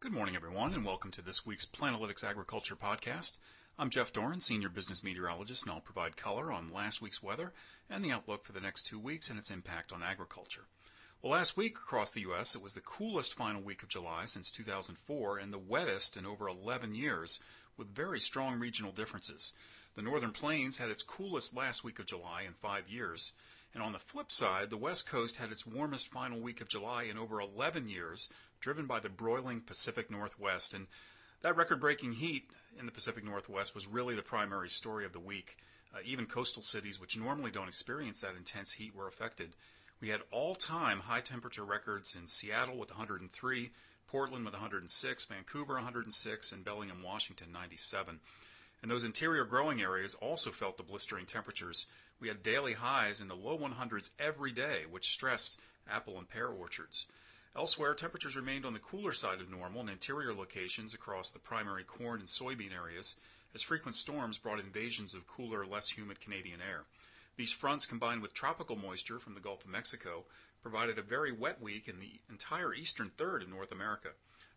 Good morning, everyone, and welcome to this week's Planalytics Agriculture Podcast. I'm Jeff Doran, Senior Business Meteorologist, and I'll provide color on last week's weather and the outlook for the next 2 weeks and its impact on agriculture. Well, last week across the U.S., it was the coolest final week of July since 2004 and the wettest in over 11 years, with very strong regional differences. The Northern Plains had its coolest last week of July in 5 years. And on the flip side, the West Coast had its warmest final week of July in over 11 years, driven by the broiling Pacific Northwest. And that record-breaking heat in the Pacific Northwest was really the primary story of the week. Even coastal cities, which normally don't experience that intense heat, were affected. We had all-time high-temperature records in Seattle with 103, Portland with 106, Vancouver 106, and Bellingham, Washington 97. And those interior growing areas also felt the blistering temperatures. We had daily highs in the low 100s every day, which stressed apple and pear orchards. Elsewhere, temperatures remained on the cooler side of normal in interior locations across the primary corn and soybean areas, as frequent storms brought invasions of cooler, less humid Canadian air. These fronts, combined with tropical moisture from the Gulf of Mexico, provided a very wet week in the entire eastern third of North America.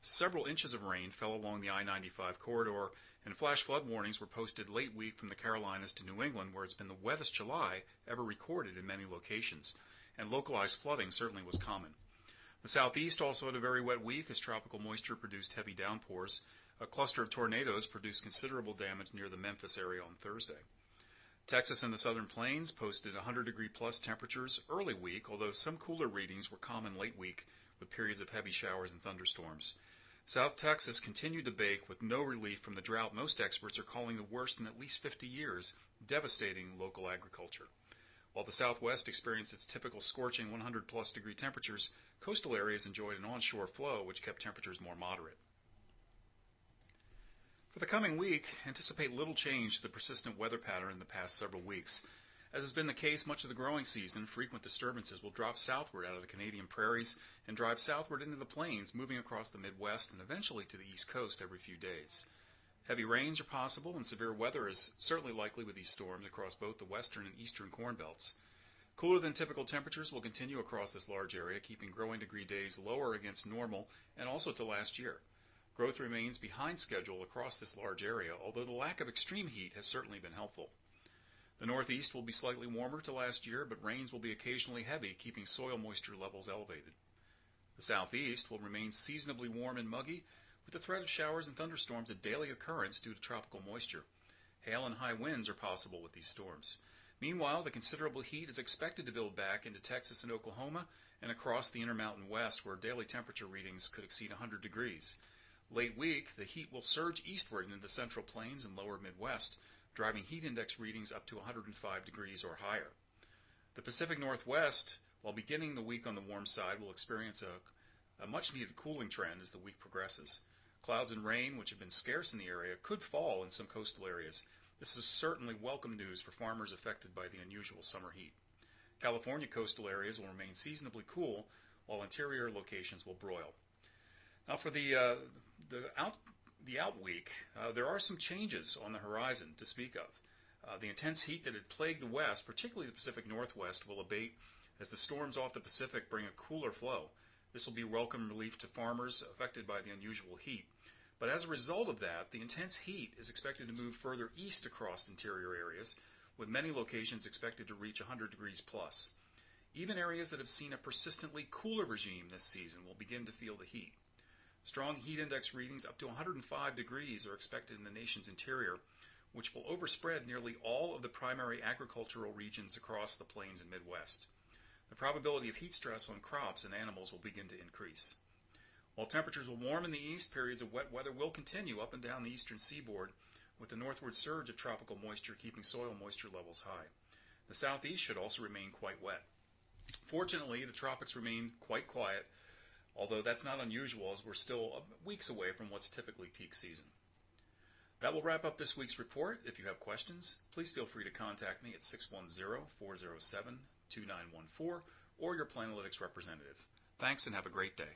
Several inches of rain fell along the I-95 corridor, and flash flood warnings were posted late week from the Carolinas to New England, where it's been the wettest July ever recorded in many locations, and localized flooding certainly was common. The southeast also had a very wet week as tropical moisture produced heavy downpours. A cluster of tornadoes produced considerable damage near the Memphis area on Thursday. Texas and the Southern Plains posted 100-degree-plus temperatures early week, although some cooler readings were common late week with periods of heavy showers and thunderstorms. South Texas continued to bake with no relief from the drought most experts are calling the worst in at least 50 years, devastating local agriculture. While the Southwest experienced its typical scorching 100-plus degree temperatures, coastal areas enjoyed an onshore flow which kept temperatures more moderate. For the coming week, anticipate little change to the persistent weather pattern in the past several weeks. As has been the case much of the growing season, frequent disturbances will drop southward out of the Canadian prairies and drive southward into the plains, moving across the Midwest and eventually to the East Coast every few days. Heavy rains are possible, and severe weather is certainly likely with these storms across both the western and eastern corn belts. Cooler than typical temperatures will continue across this large area, keeping growing degree days lower against normal and also to last year. Growth remains behind schedule across this large area, although the lack of extreme heat has certainly been helpful. The northeast will be slightly warmer to last year, but rains will be occasionally heavy, keeping soil moisture levels elevated. The southeast will remain seasonably warm and muggy, with the threat of showers and thunderstorms a daily occurrence due to tropical moisture. Hail and high winds are possible with these storms. Meanwhile, the considerable heat is expected to build back into Texas and Oklahoma and across the Intermountain West, where daily temperature readings could exceed 100 degrees. Late week, the heat will surge eastward into the Central Plains and lower Midwest, driving heat index readings up to 105 degrees or higher. The Pacific Northwest, while beginning the week on the warm side, will experience a much-needed cooling trend as the week progresses. Clouds and rain, which have been scarce in the area, could fall in some coastal areas. This is certainly welcome news for farmers affected by the unusual summer heat. California coastal areas will remain seasonably cool, while interior locations will broil. Now for the out week, there are some changes on the horizon to speak of. The intense heat that had plagued the West, particularly the Pacific Northwest, will abate as the storms off the Pacific bring a cooler flow. This will be welcome relief to farmers affected by the unusual heat. But as a result of that, the intense heat is expected to move further east across interior areas, with many locations expected to reach 100 degrees plus. Even areas that have seen a persistently cooler regime this season will begin to feel the heat. Strong heat index readings up to 105 degrees are expected in the nation's interior, which will overspread nearly all of the primary agricultural regions across the plains and Midwest. The probability of heat stress on crops and animals will begin to increase. While temperatures will warm in the east, periods of wet weather will continue up and down the eastern seaboard, with the northward surge of tropical moisture keeping soil moisture levels high. The southeast should also remain quite wet. Fortunately, the tropics remain quite quiet, although that's not unusual as we're still weeks away from what's typically peak season. That will wrap up this week's report. If you have questions, please feel free to contact me at 610-407-2914 or your Planalytics representative. Thanks and have a great day.